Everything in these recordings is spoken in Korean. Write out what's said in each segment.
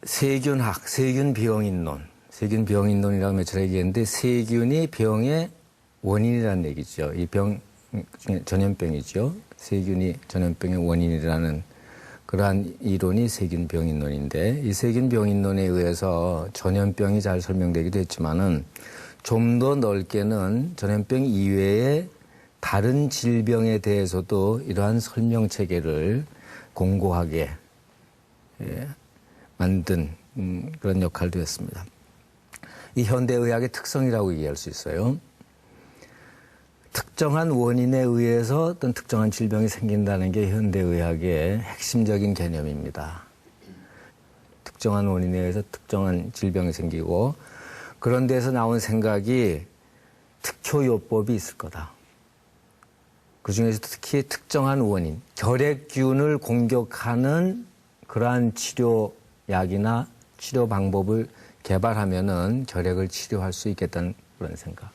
세균학, 세균병인론. 세균병인론이라고 며칠 얘기했는데 세균이 병의 원인이라는 얘기죠. 이 병 중에 전염병이죠. 세균이 전염병의 원인이라는 그러한 이론이 세균병인론인데 이 세균병인론에 의해서 전염병이 잘 설명되기도 했지만은 좀 더 넓게는 전염병 이외에 다른 질병에 대해서도 이러한 설명 체계를 공고하게 만든 그런 역할도 했습니다. 이 현대의학의 특성이라고 얘기할 수 있어요. 특정한 원인에 의해서 어떤 특정한 질병이 생긴다는 게 현대의학의 핵심적인 개념입니다. 특정한 원인에 의해서 특정한 질병이 생기고 그런 데서 나온 생각이 특효요법이 있을 거다. 그중에서 특히 특정한 원인, 결핵균을 공격하는 그러한 치료약이나 치료 방법을 개발하면은 결핵을 치료할 수 있겠다는 그런 생각.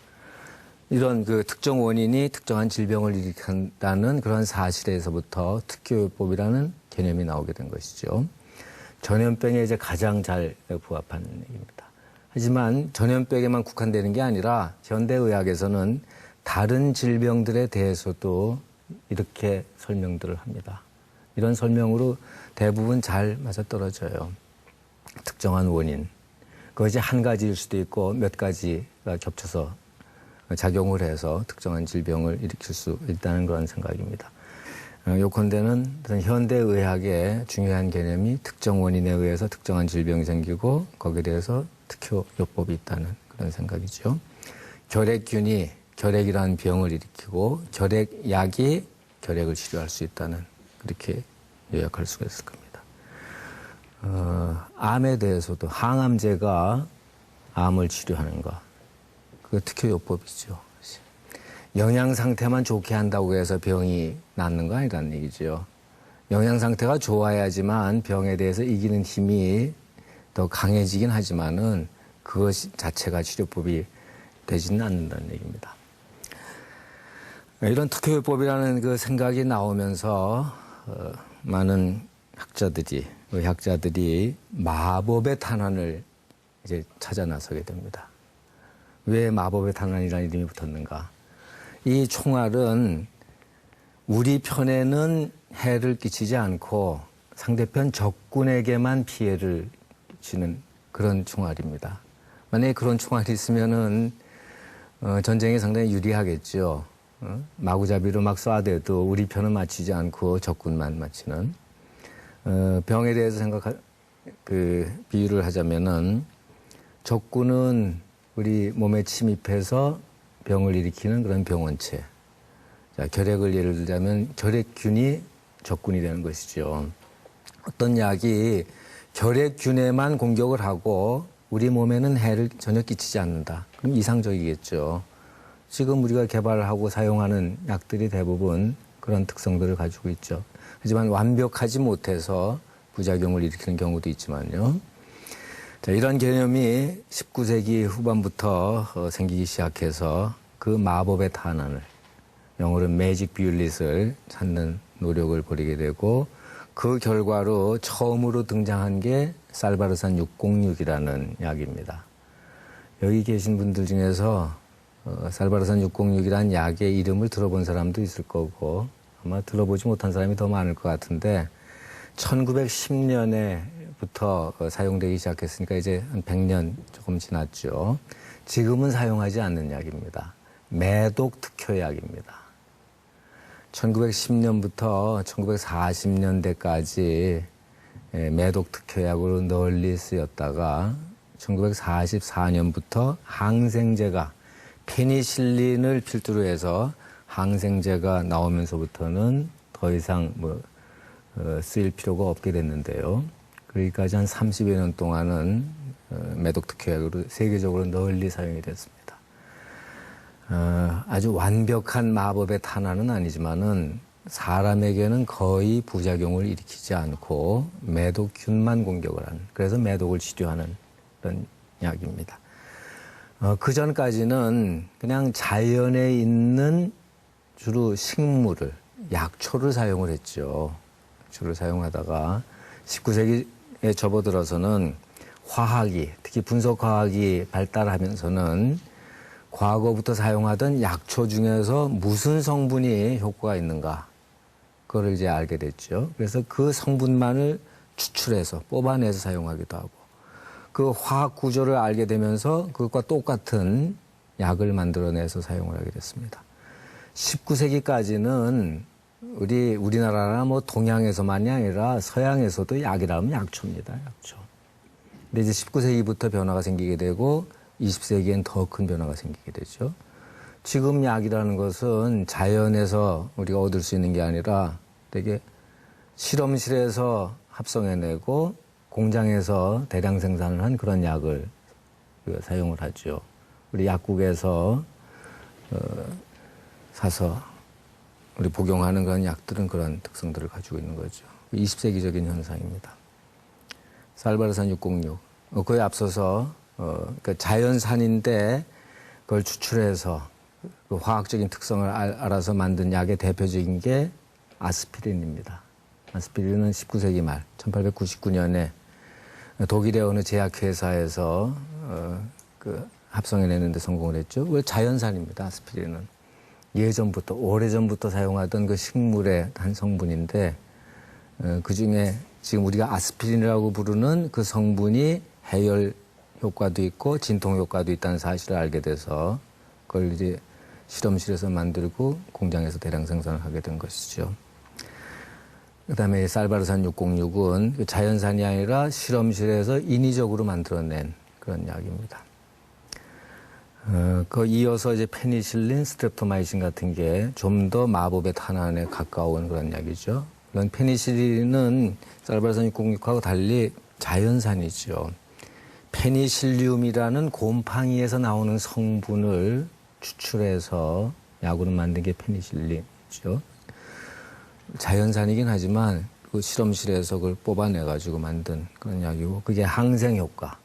이런 그 특정 원인이 특정한 질병을 일으킨다는 그런 사실에서부터 특효요법이라는 개념이 나오게 된 것이죠. 전염병에 이제 가장 잘 부합하는 얘기입니다. 하지만 전염병에만 국한되는 게 아니라 현대의학에서는 다른 질병들에 대해서도 이렇게 설명들을 합니다. 이런 설명으로 대부분 잘 맞아떨어져요. 특정한 원인. 그것이 한 가지일 수도 있고 몇 가지가 겹쳐서 작용을 해서 특정한 질병을 일으킬 수 있다는 그런 생각입니다. 요컨대는 현대의학의 중요한 개념이 특정 원인에 의해서 특정한 질병이 생기고 거기에 대해서 특효요법이 있다는 그런 생각이죠. 결핵균이 결핵이라는 병을 일으키고 결핵약이 결핵을 치료할 수 있다는 그렇게 요약할 수가 있을 겁니다. 암에 대해서도 항암제가 암을 치료하는 것, 그 특효요법이죠. 영양 상태만 좋게 한다고 해서 병이 낫는 거 아니라는 얘기죠. 영양 상태가 좋아야지만 병에 대해서 이기는 힘이 더 강해지긴 하지만은 그것 자체가 치료법이 되지는 않는다는 얘기입니다. 이런 특효요법이라는 그 생각이 나오면서 많은 학자들이, 의학자들이 마법의 탄환을 이제 찾아 나서게 됩니다. 왜 마법의 탄환이라는 이름이 붙었는가? 이 총알은 우리 편에는 해를 끼치지 않고 상대편 적군에게만 피해를 끼치는 그런 총알입니다. 만약에 그런 총알이 있으면은 전쟁에 상당히 유리하겠죠. 마구잡이로 막 쏴대도 우리 편은 맞히지 않고 적군만 맞히는. 병에 대해서 비유를 하자면은 적군은 우리 몸에 침입해서 병을 일으키는 그런 병원체. 자, 결핵을 예를 들자면 결핵균이 적군이 되는 것이죠. 어떤 약이 결핵균에만 공격을 하고 우리 몸에는 해를 전혀 끼치지 않는다. 그럼 이상적이겠죠. 지금 우리가 개발하고 사용하는 약들이 대부분 그런 특성들을 가지고 있죠. 하지만 완벽하지 못해서 부작용을 일으키는 경우도 있지만요. 자, 이런 개념이 19세기 후반부터 생기기 시작해서 그 마법의 탄환을, 영어로 매직 뷰릿을 찾는 노력을 벌이게 되고 그 결과로 처음으로 등장한 게 살바르산 606이라는 약입니다. 여기 계신 분들 중에서 살바르산 606이라는 약의 이름을 들어본 사람도 있을 거고 아마 들어보지 못한 사람이 더 많을 것 같은데 1910년에부터 사용되기 시작했으니까 이제 한 100년 조금 지났죠. 지금은 사용하지 않는 약입니다. 매독 특효약입니다. 1910년부터 1940년대까지 매독 특효약으로 널리 쓰였다가 1944년부터 항생제가 페니실린을 필두로 해서 항생제가 나오면서부터는 더 이상 쓰일 필요가 없게 됐는데요. 거기까지 한 30여 년 동안은 매독 특효약으로 세계적으로 널리 사용이 됐습니다. 아주 완벽한 마법의 탄환은 아니지만은 사람에게는 거의 부작용을 일으키지 않고 매독균만 공격을 하는, 그래서 매독을 치료하는 그런 약입니다. 그 전까지는 그냥 자연에 있는 주로 식물을, 약초를 사용을 했죠. 약초를 사용하다가 19세기 접어들어서는 화학이, 특히 분석화학이 발달하면서는 과거부터 사용하던 약초 중에서 무슨 성분이 효과가 있는가, 그거를 이제 알게 됐죠. 그래서 그 성분만을 추출해서 뽑아내서 사용하기도 하고, 그 화학 구조를 알게 되면서 그것과 똑같은 약을 만들어내서 사용을 하게 됐습니다. 19세기까지는 우리나라나 뭐 동양에서만이 아니라 서양에서도 약이라 하면 약초입니다. 약초. 근데 이제 19세기부터 변화가 생기게 되고 20세기엔 더 큰 변화가 생기게 되죠. 지금 약이라는 것은 자연에서 우리가 얻을 수 있는 게 아니라 되게 실험실에서 합성해내고 공장에서 대량 생산을 한 그런 약을 사용을 하죠. 우리 약국에서 사서 우리 복용하는 그런 약들은 그런 특성들을 가지고 있는 거죠. 20세기적인 현상입니다. 살바르산 606. 그에 앞서서 그러니까 자연산인데 그걸 추출해서 그 화학적인 특성을 알아서 만든 약의 대표적인 게 아스피린입니다. 아스피린은 19세기 말 1899년에 독일의 어느 제약회사에서 합성해내는데 성공을 했죠. 왜 자연산입니다. 아스피린은. 예전부터, 오래전부터 사용하던 그 식물의 한 성분인데 그중에 지금 우리가 아스피린이라고 부르는 그 성분이 해열 효과도 있고 진통 효과도 있다는 사실을 알게 돼서 그걸 이제 실험실에서 만들고 공장에서 대량 생산을 하게 된 것이죠. 그다음에 살바르산 606은 자연산이 아니라 실험실에서 인위적으로 만들어낸 그런 약입니다. 그 이어서 이제 페니실린, 스트랩토마이신 같은 게 좀 더 마법의 탄환에 가까운 그런 약이죠. 이런 페니실린은 살바르산 606하고 달리 자연산이죠. 페니실륨이라는 곰팡이에서 나오는 성분을 추출해서 약으로 만든 게 페니실린이죠. 자연산이긴 하지만 그 실험실에서 그걸 뽑아내가지고 만든 그런 약이고, 그게 항생 효과,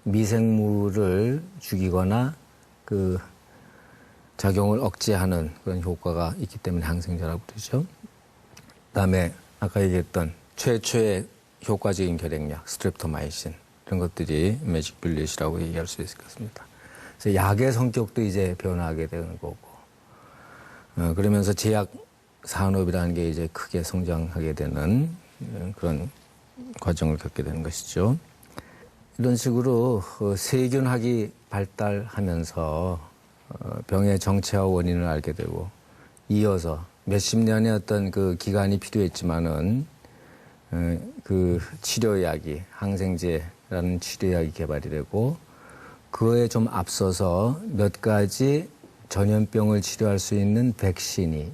미생물을 죽이거나 그 작용을 억제하는 그런 효과가 있기 때문에 항생제라고 부르죠. 그다음에 아까 얘기했던 최초의 효과적인 결핵약 스트랩토마이신, 이런 것들이 매직 뷰릿이라고 얘기할 수 있을 것 같습니다. 그래서 약의 성격도 이제 변화하게 되는 거고, 그러면서 제약 산업이라는 게 이제 크게 성장하게 되는 그런 과정을 겪게 되는 것이죠. 이런 식으로 세균학이 발달하면서 병의 정체와 원인을 알게 되고, 이어서 몇십 년의 어떤 그 기간이 필요했지만은 그 치료약이, 항생제라는 치료약이 개발이 되고, 그거에 좀 앞서서 몇 가지 전염병을 치료할 수 있는 백신이